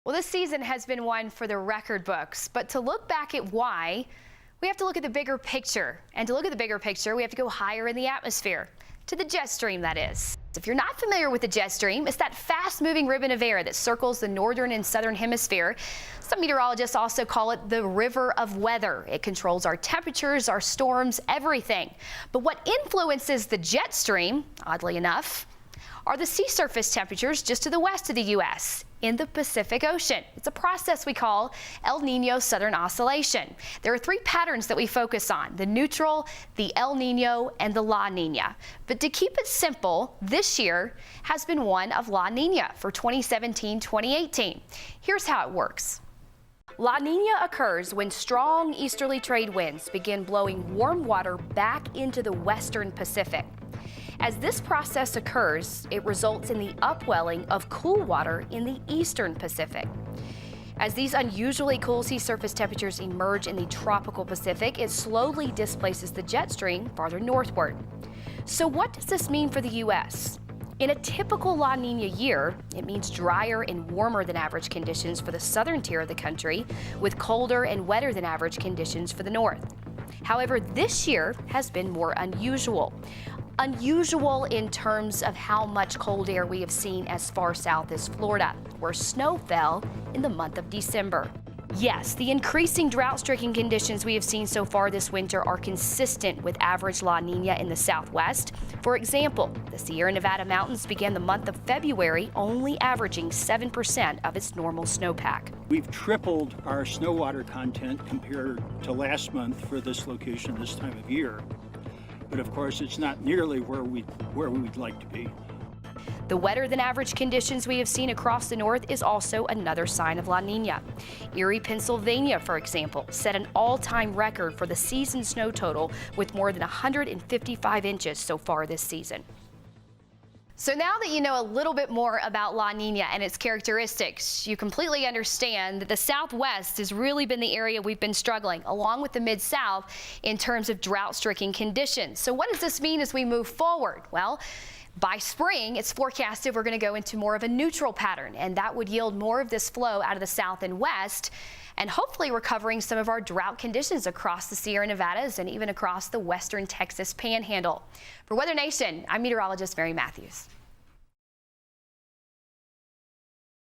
Well, this season has been one for the record books, but to look back at why, we have to look at the bigger picture. And to look at the bigger picture, we have to go higher in the atmosphere, to the jet stream, that is. If you're not familiar with the jet stream, it's that fast-moving ribbon of air that circles the northern and southern hemisphere. Some meteorologists also call it the river of weather. It controls our temperatures, our storms, everything. But what influences the jet stream, oddly enough, are the sea surface temperatures just to the west of the U.S. in the Pacific Ocean. It's a process we call El Niño Southern Oscillation. There are three patterns that we focus on: the neutral, the El Niño, and the La Niña. But to keep it simple, this year has been one of La Niña for 2017-2018. Here's how it works. La Niña occurs when strong easterly trade winds begin blowing warm water back into the western Pacific. As this process occurs, it results in the upwelling of cool water in the eastern Pacific. As these unusually cool sea surface temperatures emerge in the tropical Pacific, it slowly displaces the jet stream farther northward. So what does this mean for the U.S.? In a typical La Niña year, it means drier and warmer than average conditions for the southern tier of the country, with colder and wetter than average conditions for the north. However, this year has been more unusual. Unusual in terms of how much cold air we have seen as far south as Florida, where snow fell in the month of December. Yes, the increasing drought-stricken conditions we have seen so far this winter are consistent with average La Niña in the southwest. For example, the Sierra Nevada mountains began the month of February only averaging 7% of its normal snowpack. We've tripled our snow water content compared to last month for this location this time of year. But of course, it's not nearly where we'd like to be. The wetter than average conditions we have seen across the north is also another sign of La Niña. Erie, Pennsylvania, for example, set an all-time record for the season snow total with more than 155 inches so far this season. So now that you know a little bit more about La Niña and its characteristics, you completely understand that the Southwest has really been the area we've been struggling, along with the Mid-South, in terms of drought-stricken conditions. So what does this mean as we move forward? Well, by spring, it's forecasted we're going to go into more of a neutral pattern, and that would yield more of this flow out of the south and west, and hopefully recovering some of our drought conditions across the Sierra Nevadas and even across the western Texas panhandle. For WeatherNation, I'm meteorologist Mary Matthews.